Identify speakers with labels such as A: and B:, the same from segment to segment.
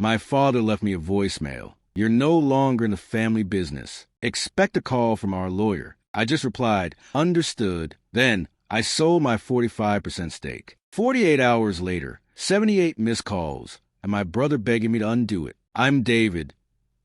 A: My father left me a voicemail. You're no longer in the family business. Expect a call from our lawyer. I just replied, understood. Then I sold my 45% stake. 48 hours later, 78 missed calls, and my brother begging me to undo it. I'm David,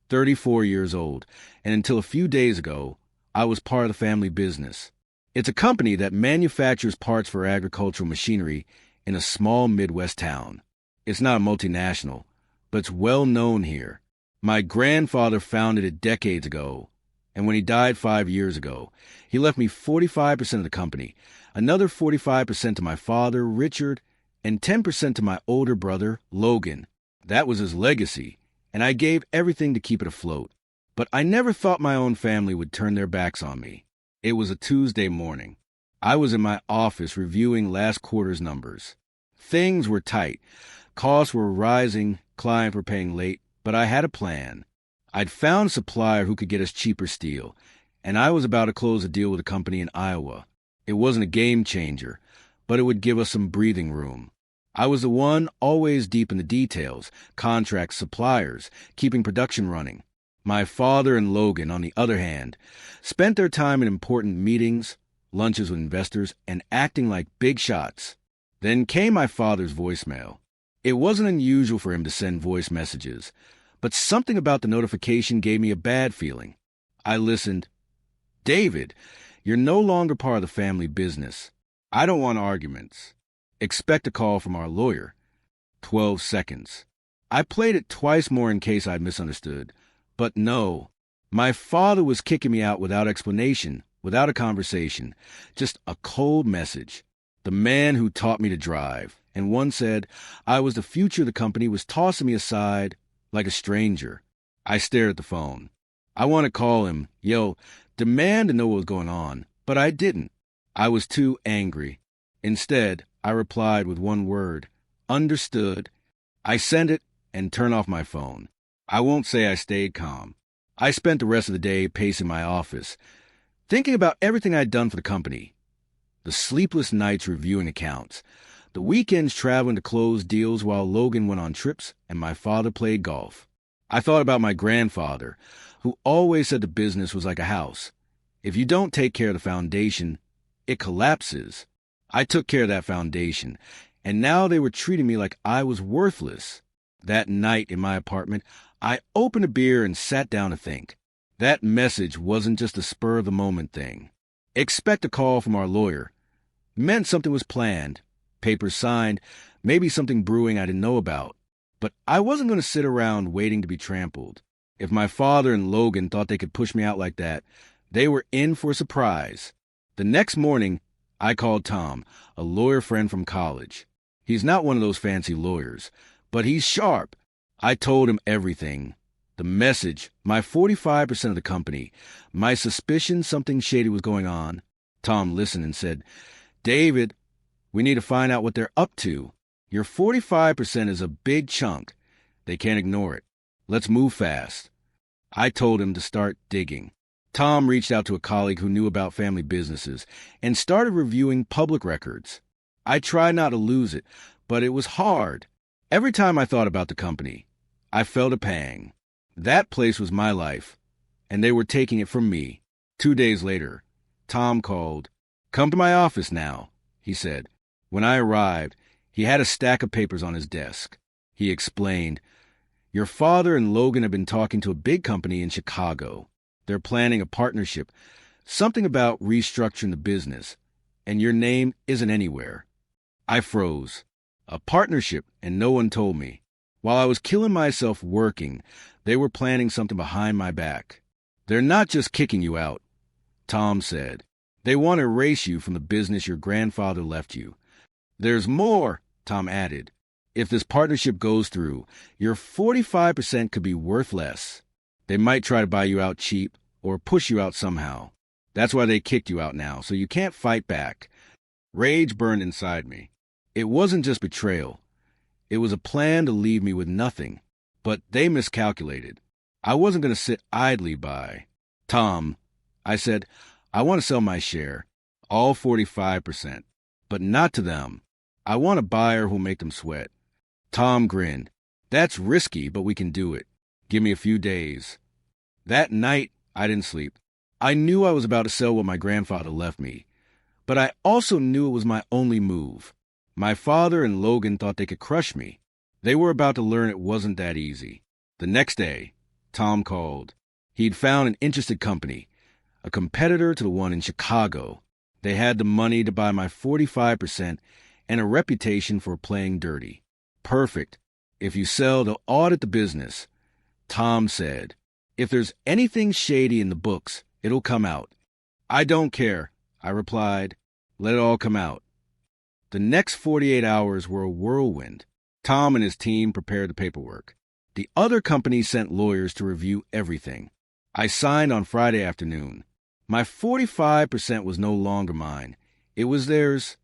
A: 34 years old, and until a few days ago, I was part of the family business. It's a company that manufactures parts for agricultural machinery in a small Midwest town. It's not a multinational, but it's well known here. My grandfather founded it decades ago, and when he died 5 years ago, he left me 45% of the company, another 45% to my father, Richard, and 10% to my older brother, Logan. That was his legacy, and I gave everything to keep it afloat. But I never thought my own family would turn their backs on me. It was a Tuesday morning. I was in my office reviewing last quarter's numbers. Things were tight. Costs were rising, clients were paying late, but I had a plan. I'd found a supplier who could get us cheaper steel, and I was about to close a deal with a company in Iowa. It wasn't a game changer, but it would give us some breathing room. I was the one always deep in the details, contracts, suppliers, keeping production running. My father and Logan, on the other hand, spent their time in important meetings, lunches with investors, and acting like big shots. Then came my father's voicemail. It wasn't unusual for him to send voice messages, but something about the notification gave me a bad feeling. I listened. David, you're no longer part of the family business. I don't want arguments. Expect a call from our lawyer. 12 seconds. I played it twice more in case I'd misunderstood. But no, my father was kicking me out without explanation, without a conversation, just a cold message. The man who taught me to drive. And one said I was the future of the company was tossing me aside like a stranger. I stared at the phone. I want to call him, yell, demand to know what was going on, but I didn't. I was too angry. Instead, I replied with one word, understood. I sent it and turned off my phone. I won't say I stayed calm. I spent the rest of the day pacing my office, thinking about everything I'd done for the company. The sleepless nights reviewing accounts, the weekends traveling to close deals while Logan went on trips and my father played golf. I thought about my grandfather, who always said the business was like a house. If you don't take care of the foundation, it collapses. I took care of that foundation, and now they were treating me like I was worthless. That night in my apartment, I opened a beer and sat down to think. That message wasn't just a spur-of-the-moment thing. Expect a call from our lawyer. Meant something was planned, papers signed, maybe something brewing I didn't know about. But I wasn't going to sit around waiting to be trampled. If my father and Logan thought they could push me out like that, they were in for a surprise. The next morning, I called Tom, a lawyer friend from college. He's not one of those fancy lawyers, but he's sharp. I told him everything. The message, my 45% of the company, my suspicion something shady was going on. Tom listened and said, David, we need to find out what they're up to. Your 45% is a big chunk. They can't ignore it. Let's move fast. I told him to start digging. Tom reached out to a colleague who knew about family businesses and started reviewing public records. I tried not to lose it, but it was hard. Every time I thought about the company, I felt a pang. That place was my life, and they were taking it from me. 2 days later, Tom called. Come to my office now, he said. When I arrived, he had a stack of papers on his desk. He explained, Your father and Logan have been talking to a big company in Chicago. They're planning a partnership, something about restructuring the business, and your name isn't anywhere. I froze. A partnership, and no one told me. While I was killing myself working, they were planning something behind my back. They're not just kicking you out, Tom said. They want to erase you from the business your grandfather left you. There's more, Tom added. If this partnership goes through, your 45% could be worth less. They might try to buy you out cheap or push you out somehow. That's why they kicked you out now, so you can't fight back. Rage burned inside me. It wasn't just betrayal. It was a plan to leave me with nothing. But they miscalculated. I wasn't going to sit idly by. Tom, I said, I want to sell my share, all 45%, but not to them. I want a buyer who'll make them sweat. Tom grinned. That's risky, but we can do it. Give me a few days. That night, I didn't sleep. I knew I was about to sell what my grandfather left me, but I also knew it was my only move. My father and Logan thought they could crush me. They were about to learn it wasn't that easy. The next day, Tom called. He'd found an interested company, a competitor to the one in Chicago. They had the money to buy my 45% and a reputation for playing dirty. Perfect. If you sell, they'll audit the business. Tom said, if there's anything shady in the books, it'll come out. I don't care, I replied. Let it all come out. The next 48 hours were a whirlwind. Tom and his team prepared the paperwork. The other company sent lawyers to review everything. I signed on Friday afternoon. My 45% was no longer mine. It was theirs.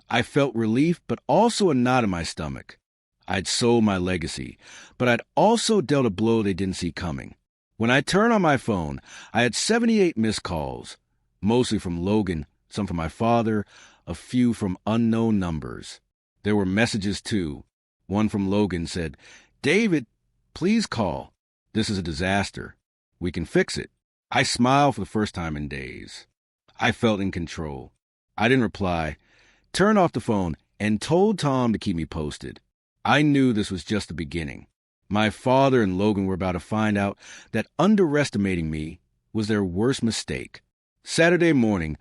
A: I felt relief, but also a knot in my stomach. I'd sold my legacy, but I'd also dealt a blow they didn't see coming. When I turned on my phone, I had 78 missed calls, mostly from Logan, some from my father, a few from unknown numbers. There were messages, too. One from Logan said, David, please call. This is a disaster. We can fix it. I smiled for the first time in days. I felt in control. I didn't reply, turned off the phone, and told Tom to keep me posted. I knew this was just the beginning. My father and Logan were about to find out that underestimating me was their worst mistake. Saturday morning,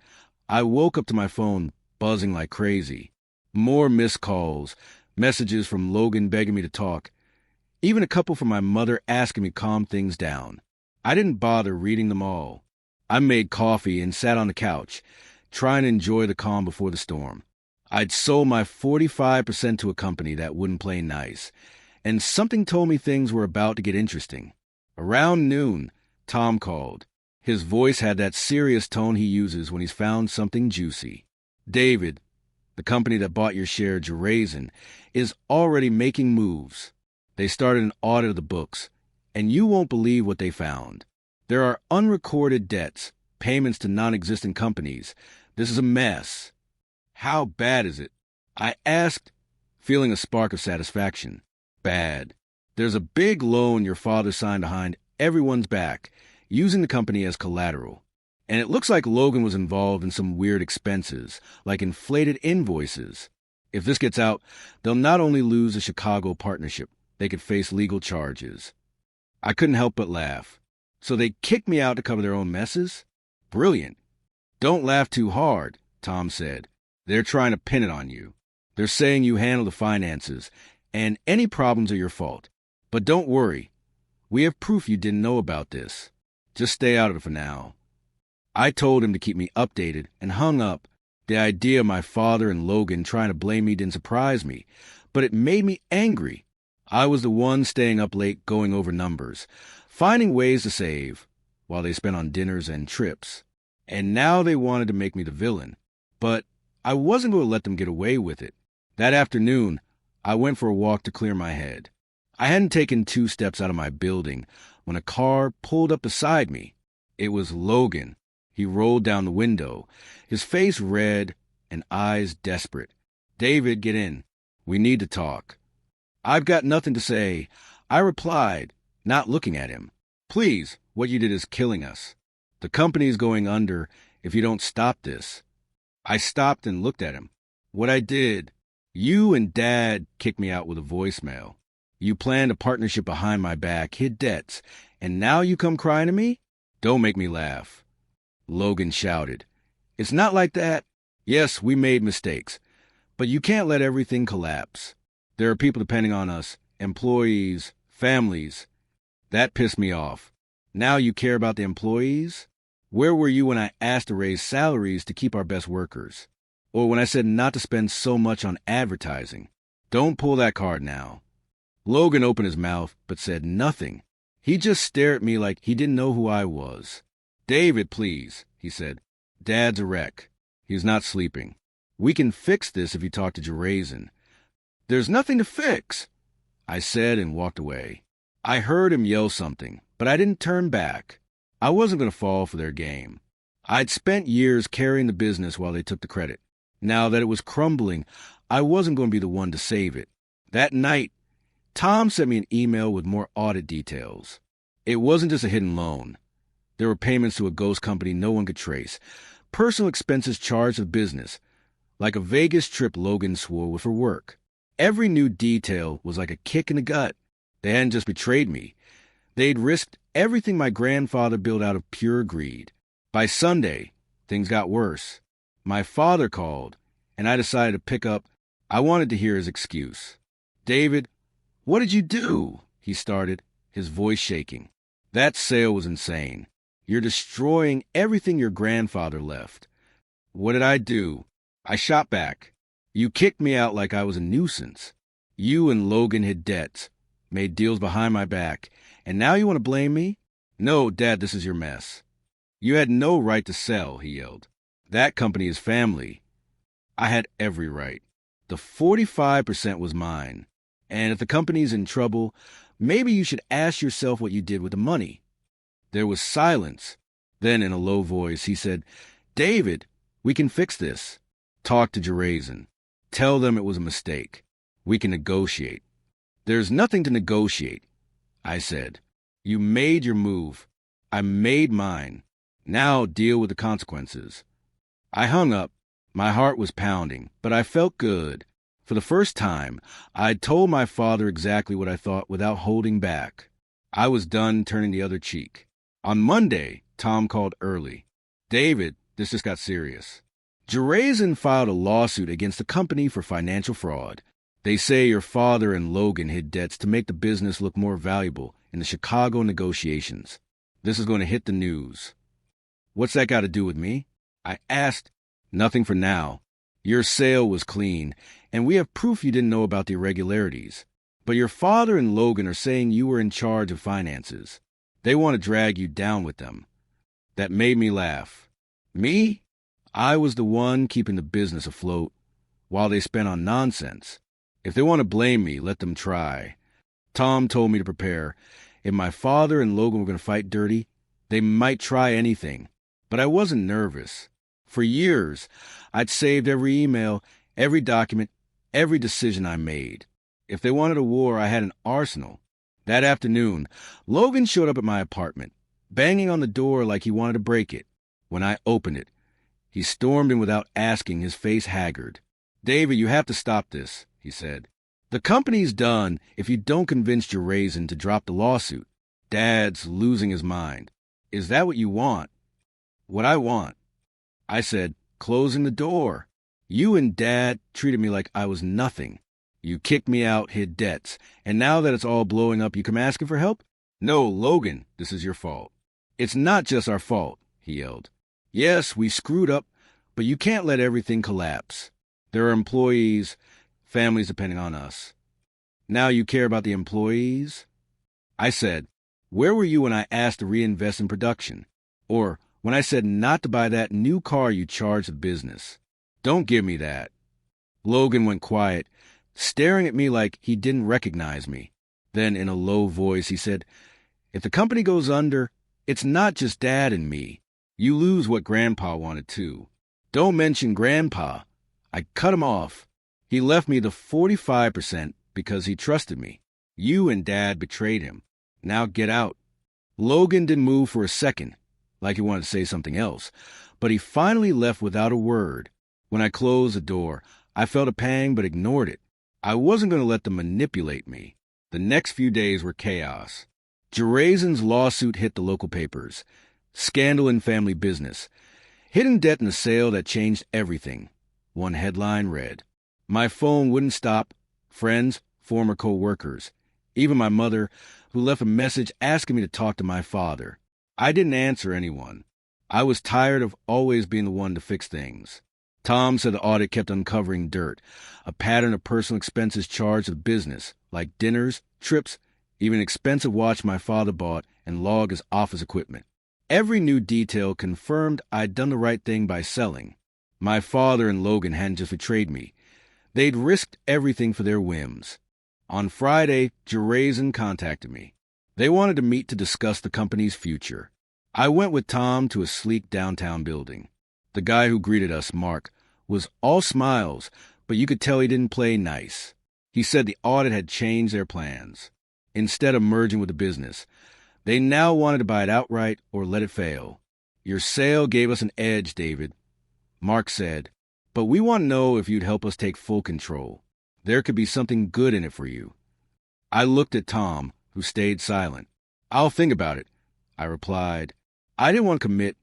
A: I woke up to my phone buzzing like crazy. More missed calls, messages from Logan begging me to talk, even a couple from my mother asking me to calm things down. I didn't bother reading them all. I made coffee and sat on the couch, trying to enjoy the calm before the storm. I'd sold my 45% to a company that wouldn't play nice, and something told me things were about to get interesting. Around noon, Tom called. His voice had that serious tone he uses when he's found something juicy. David, the company that bought your share, Gerazen, is already making moves. They started an audit of the books, and you won't believe what they found. There are unrecorded debts, payments to non-existent companies. This is a mess. How bad is it? I asked, feeling a spark of satisfaction. Bad. There's a big loan your father signed behind everyone's back, using the company as collateral. And it looks like Logan was involved in some weird expenses, like inflated invoices. If this gets out, they'll not only lose the Chicago partnership, they could face legal charges. I couldn't help but laugh. So they kicked me out to cover their own messes? Brilliant. Don't laugh too hard, Tom said. They're trying to pin it on you. They're saying you handle the finances, and any problems are your fault. But don't worry. We have proof you didn't know about this. Just stay out of it for now. I told him to keep me updated and hung up. The idea of my father and Logan trying to blame me didn't surprise me, but it made me angry. I was the one staying up late going over numbers, finding ways to save, while they spent on dinners and trips. And now they wanted to make me the villain. But I wasn't going to let them get away with it. That afternoon, I went for a walk to clear my head. I hadn't taken 2 steps out of my building when a car pulled up beside me. It was Logan. He rolled down the window, his face red and eyes desperate. David, get in. We need to talk. I've got nothing to say, I replied, not looking at him. Please, what you did is killing us. The company's going under if you don't stop this. I stopped and looked at him. What I did, you and Dad kicked me out with a voicemail. You planned a partnership behind my back, hid debts, and now you come crying to me? Don't make me laugh. Logan shouted. It's not like that. Yes, we made mistakes, but you can't let everything collapse. There are people depending on us, employees, families. That pissed me off. Now you care about the employees? Where were you when I asked to raise salaries to keep our best workers? Or when I said not to spend so much on advertising? Don't pull that card now. Logan opened his mouth, but said nothing. He just stared at me like he didn't know who I was. David, please, he said. Dad's a wreck. He's not sleeping. We can fix this if you talk to Gerazen. There's nothing to fix, I said and walked away. I heard him yell something, but I didn't turn back. I wasn't going to fall for their game. I'd spent years carrying the business while they took the credit. Now that it was crumbling, I wasn't going to be the one to save it. That night, Tom sent me an email with more audit details. It wasn't just a hidden loan. There were payments to a ghost company no one could trace, personal expenses charged of business, like a Vegas trip Logan swore was for work. Every new detail was like a kick in the gut. They hadn't just betrayed me. They'd risked everything my grandfather built out of pure greed. By Sunday, things got worse. My father called, and I decided to pick up. I wanted to hear his excuse. "David, what did you do?" he started, his voice shaking. "That sale was insane. You're destroying everything your grandfather left." "What did I do?" I shot back. "You kicked me out like I was a nuisance. You and Logan hid debts, made deals behind my back, and now you want to blame me? No, Dad, this is your mess." "You had no right to sell," he yelled. "That company is family." I had every right. The 45% was mine. And if the company's in trouble, maybe you should ask yourself what you did with the money. There was silence. Then, in a low voice, he said, "David, we can fix this. Talk to Gerazen. Tell them it was a mistake. We can negotiate." "There's nothing to negotiate," I said. "You made your move. I made mine. Now deal with the consequences." I hung up. My heart was pounding, but I felt good. For the first time, I'd told my father exactly what I thought without holding back. I was done turning the other cheek. On Monday, Tom called early. "David, this just got serious. Gerazen filed a lawsuit against the company for financial fraud. They say your father and Logan hid debts to make the business look more valuable in the Chicago negotiations. This is going to hit the news." "What's that got to do with me?" I asked. "Nothing for now. Your sale was clean, and we have proof you didn't know about the irregularities. But your father and Logan are saying you were in charge of finances. They want to drag you down with them." That made me laugh. Me? I was the one keeping the business afloat, while they spent on nonsense. If they want to blame me, let them try. Tom told me to prepare. If my father and Logan were going to fight dirty, they might try anything. But I wasn't nervous. For years, I'd saved every email, every document, every decision I made. If they wanted a war, I had an arsenal. That afternoon, Logan showed up at my apartment, banging on the door like he wanted to break it. When I opened it, he stormed in without asking, his face haggard. "David, you have to stop this," he said. "The company's done if you don't convince Gerazen to drop the lawsuit. Dad's losing his mind. Is that what you want?" "What I want?" I said, "Closing the door. You and Dad treated me like I was nothing. You kicked me out, hid debts, and now that it's all blowing up, you come asking for help? No, Logan, this is your fault." "It's not just our fault," he yelled. "Yes, we screwed up, but you can't let everything collapse. There are employees, families depending on us. Now you care about the employees?" I said, "Where were you when I asked to reinvest in production? Or when I said not to buy that new car you charged the business? Don't give me that." Logan went quiet, staring at me like he didn't recognize me. Then, in a low voice, he said, "If the company goes under, it's not just Dad and me. You lose what Grandpa wanted too." "Don't mention Grandpa." I cut him off. "He left me the 45% because he trusted me. You and Dad betrayed him. Now get out." Logan didn't move for a second, like he wanted to say something else, but he finally left without a word. When I closed the door, I felt a pang but ignored it. I wasn't going to let them manipulate me. The next few days were chaos. Gerazen's lawsuit hit the local papers. Scandal in family business. Hidden debt in a sale that changed everything. One headline read. My phone wouldn't stop. Friends, former co-workers, even my mother, who left a message asking me to talk to my father. I didn't answer anyone. I was tired of always being the one to fix things. Tom said the audit kept uncovering dirt, a pattern of personal expenses charged to the business, like dinners, trips, even an expensive watch my father bought and log as office equipment. Every new detail confirmed I'd done the right thing by selling. My father and Logan hadn't just betrayed me. They'd risked everything for their whims. On Friday, Gerazen contacted me. They wanted to meet to discuss the company's future. I went with Tom to a sleek downtown building. The guy who greeted us, Mark, was all smiles, but you could tell he didn't play nice. He said the audit had changed their plans. Instead of merging with the business, they now wanted to buy it outright or let it fail. Your sale gave us an edge, David, Mark said, but we want to know if you'd help us take full control. There could be something good in it for you. I looked at Tom, who stayed silent. I'll think about it, I replied. I didn't want to commit,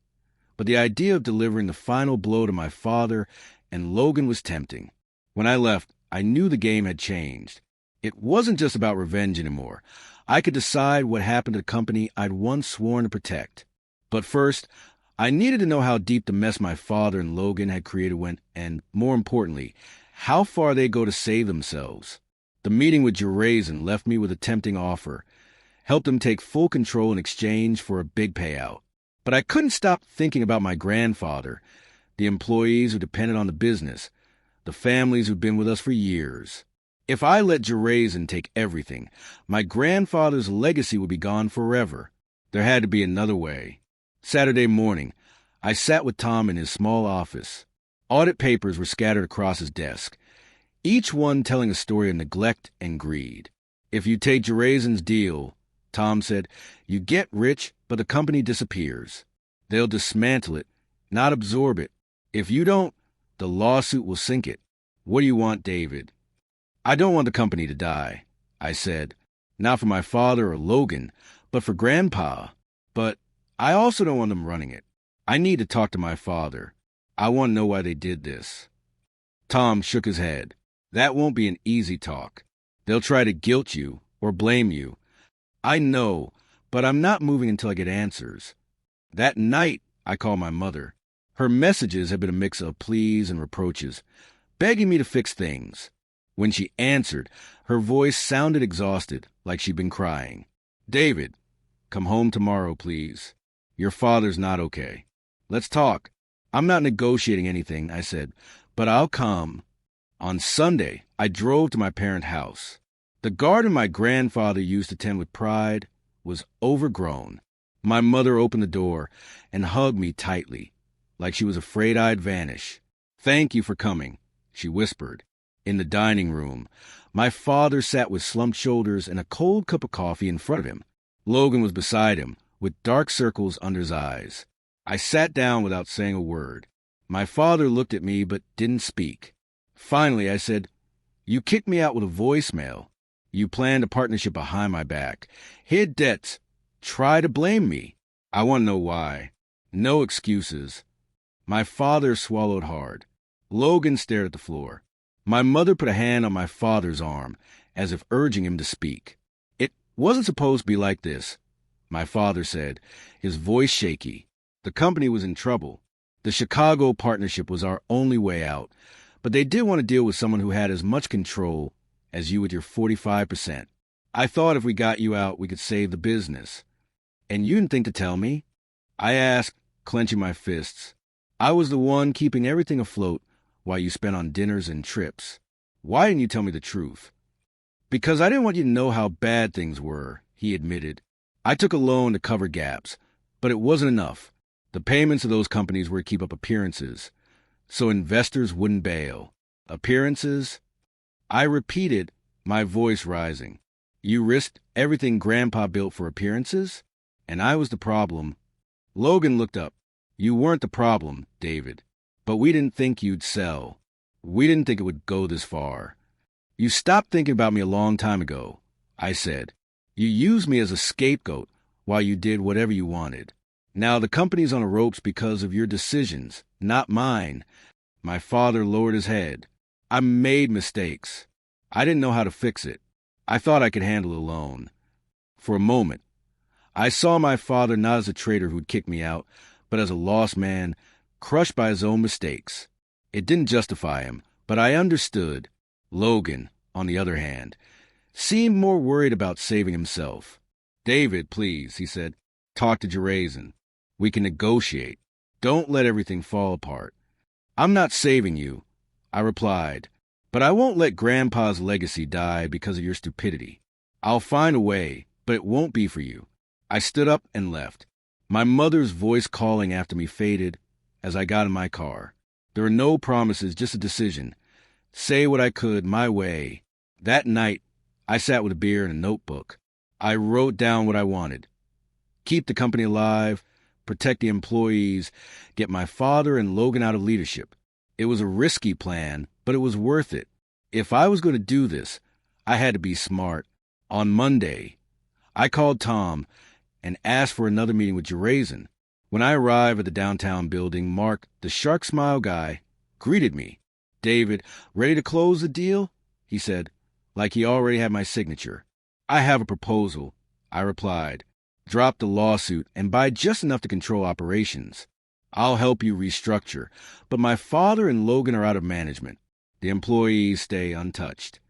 A: but the idea of delivering the final blow to my father and Logan was tempting. When I left, I knew the game had changed. It wasn't just about revenge anymore. I could decide what happened to the company I'd once sworn to protect. But first, I needed to know how deep the mess my father and Logan had created went, and, more importantly, how far they'd go to save themselves. The meeting with Gerazen left me with a tempting offer. Helped them take full control in exchange for a big payout. But I couldn't stop thinking about my grandfather, the employees who depended on the business, the families who'd been with us for years. If I let Gerazen take everything, my grandfather's legacy would be gone forever. There had to be another way. Saturday morning, I sat with Tom in his small office. Audit papers were scattered across his desk, each one telling a story of neglect and greed. If you take Gerazen's deal, Tom said, you get rich, but the company disappears. They'll dismantle it, not absorb it. If you don't, the lawsuit will sink it. What do you want, David? I don't want the company to die, I said. Not for my father or Logan, but for Grandpa. But I also don't want them running it. I need to talk to my father. I want to know why they did this. Tom shook his head. That won't be an easy talk. They'll try to guilt you or blame you. I know, but I'm not moving until I get answers. That night, I called my mother. Her messages had been a mix of pleas and reproaches, begging me to fix things. When she answered, her voice sounded exhausted, like she'd been crying. David, come home tomorrow, please. Your father's not okay. Let's talk. I'm not negotiating anything, I said, but I'll come. On Sunday, I drove to my parents' house. The garden my grandfather used to tend with pride was overgrown. My mother opened the door and hugged me tightly, like she was afraid I'd vanish. Thank you for coming, she whispered. In the dining room, my father sat with slumped shoulders and a cold cup of coffee in front of him. Logan was beside him, with dark circles under his eyes. I sat down without saying a word. My father looked at me but didn't speak. Finally, I said, You kicked me out with a voicemail. You planned a partnership behind my back, hid debts, tried to blame me. I want to know why. No excuses. My father swallowed hard. Logan stared at the floor. My mother put a hand on my father's arm, as if urging him to speak. It wasn't supposed to be like this, my father said, his voice shaky. The company was in trouble. The Chicago partnership was our only way out, but they did want to deal with someone who had as much control as you with your 45%. I thought if we got you out, we could save the business. And you didn't think to tell me? I asked, clenching my fists. I was the one keeping everything afloat while you spent on dinners and trips. Why didn't you tell me the truth? Because I didn't want you to know how bad things were, he admitted. I took a loan to cover gaps, but it wasn't enough. The payments of those companies were to keep up appearances, so investors wouldn't bail. Appearances? I repeated, my voice rising. You risked everything Grandpa built for appearances? And I was the problem. Logan looked up. You weren't the problem, David. But we didn't think you'd sell. We didn't think it would go this far. You stopped thinking about me a long time ago, I said. You used me as a scapegoat while you did whatever you wanted. Now the company's on the ropes because of your decisions, not mine. My father lowered his head. I made mistakes. I didn't know how to fix it. I thought I could handle it alone. For a moment, I saw my father not as a traitor who'd kick me out, but as a lost man, crushed by his own mistakes. It didn't justify him, but I understood. Logan, on the other hand, seemed more worried about saving himself. David, please, he said, talk to Gerazen. We can negotiate. Don't let everything fall apart. I'm not saving you, I replied, but I won't let Grandpa's legacy die because of your stupidity. I'll find a way, but it won't be for you. I stood up and left. My mother's voice calling after me faded as I got in my car. There were no promises, just a decision. Say what I could, my way, That night, I sat with a beer and a notebook. I wrote down what I wanted. Keep the company alive, protect the employees, get my father and Logan out of leadership. It was a risky plan, but it was worth it. If I was going to do this, I had to be smart. On Monday, I called Tom and asked for another meeting with Gerazen. When I arrived at the downtown building, Mark, the shark smile guy, greeted me. "David, ready to close the deal?" he said, like he already had my signature. "I have a proposal," I replied. "Drop the lawsuit and buy just enough to control operations. I'll help you restructure, but my father and Logan are out of management. The employees stay untouched."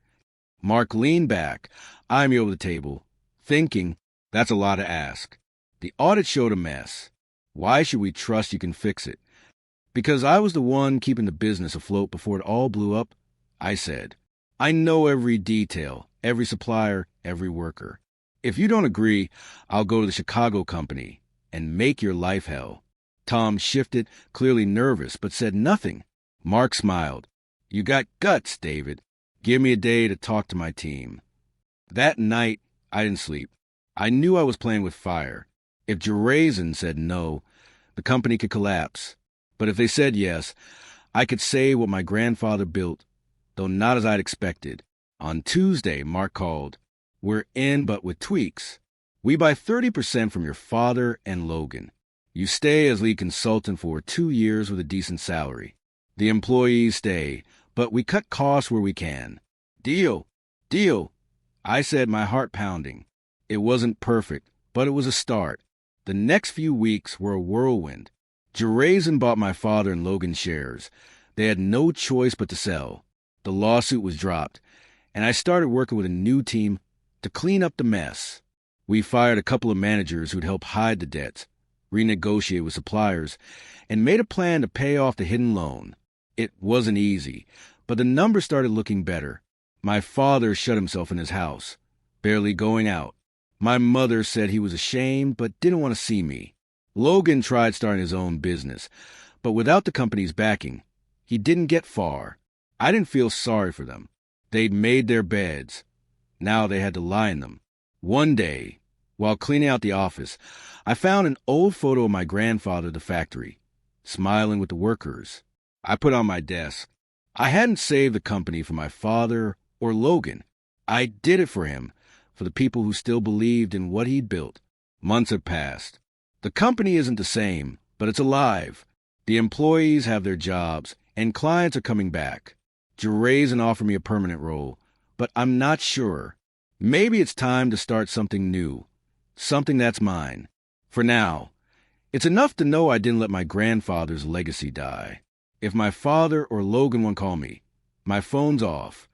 A: Mark leaned back, eyeing me over the table, thinking, that's a lot to ask. The audit showed a mess. Why should we trust you can fix it? Because I was the one keeping the business afloat before it all blew up, I said. I know every detail, every supplier, every worker. If you don't agree, I'll go to the Chicago company and make your life hell. Tom shifted, clearly nervous, but said nothing. Mark smiled. "You got guts, David. Give me a day to talk to my team." That night, I didn't sleep. I knew I was playing with fire. If Gerazen said no, the company could collapse. But if they said yes, I could say what my grandfather built, though not as I'd expected. On Tuesday, Mark called. "We're in, but with tweaks. We buy 30% from your father and Logan. You stay as lead consultant for 2 years with a decent salary. The employees stay, but we cut costs where we can." "Deal, deal," I said, my heart pounding. It wasn't perfect, but it was a start. The next few weeks were a whirlwind. Gerazen bought my father and Logan shares. They had no choice but to sell. The lawsuit was dropped, and I started working with a new team to clean up the mess. We fired a couple of managers who'd help hide the debts, renegotiate with suppliers, and made a plan to pay off the hidden loan. It wasn't easy, but the numbers started looking better. My father shut himself in his house, barely going out. My mother said he was ashamed but didn't want to see me. Logan tried starting his own business, but without the company's backing, he didn't get far. I didn't feel sorry for them. They'd made their beds. Now they had to lie in them. One day, while cleaning out the office, I found an old photo of my grandfather at the factory, smiling with the workers. I put on my desk. I hadn't saved the company for my father or Logan. I did it for him, for the people who still believed in what he'd built. Months have passed. The company isn't the same, but it's alive. The employees have their jobs, and clients are coming back. Gerazen offered me a permanent role, but I'm not sure. Maybe it's time to start something new, something that's mine. For now, it's enough to know I didn't let my grandfather's legacy die. If my father or Logan won't call me, my phone's off.